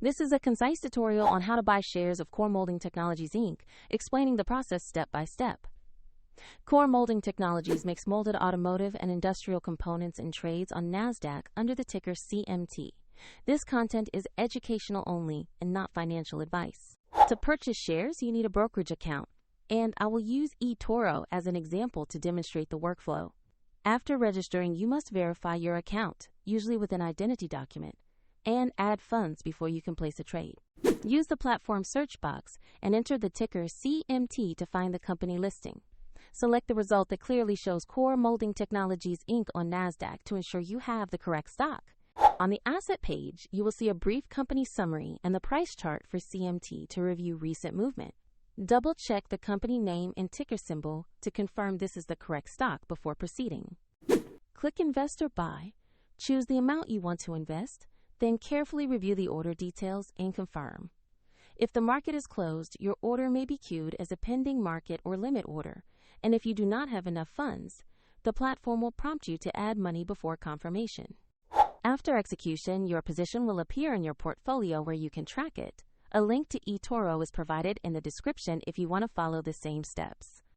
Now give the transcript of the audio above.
This is a concise tutorial on how to buy shares of Core Molding Technologies Inc., explaining the process step by step. Core Molding Technologies makes molded automotive and industrial components and trades on NASDAQ under the ticker CMT. This content is educational only and not financial advice. To purchase shares, you need a brokerage account, and I will use eToro as an example to demonstrate the workflow. After registering, you must verify your account, usually with an identity document, and add funds before you can place a trade. Use the platform search box and enter the ticker CMT to find the company listing. Select the result that clearly shows Core Molding Technologies Inc. on NASDAQ to ensure you have the correct stock. On the asset page, you will see a brief company summary and the price chart for CMT to review recent movement. Double-check the company name and ticker symbol to confirm this is the correct stock before proceeding. Click Invest or Buy, choose the amount you want to invest, then carefully review the order details and confirm. If the market is closed, your order may be queued as a pending market or limit order, and if you do not have enough funds, the platform will prompt you to add money before confirmation. After execution, your position will appear in your portfolio where you can track it. A link to eToro is provided in the description if you want to follow the same steps.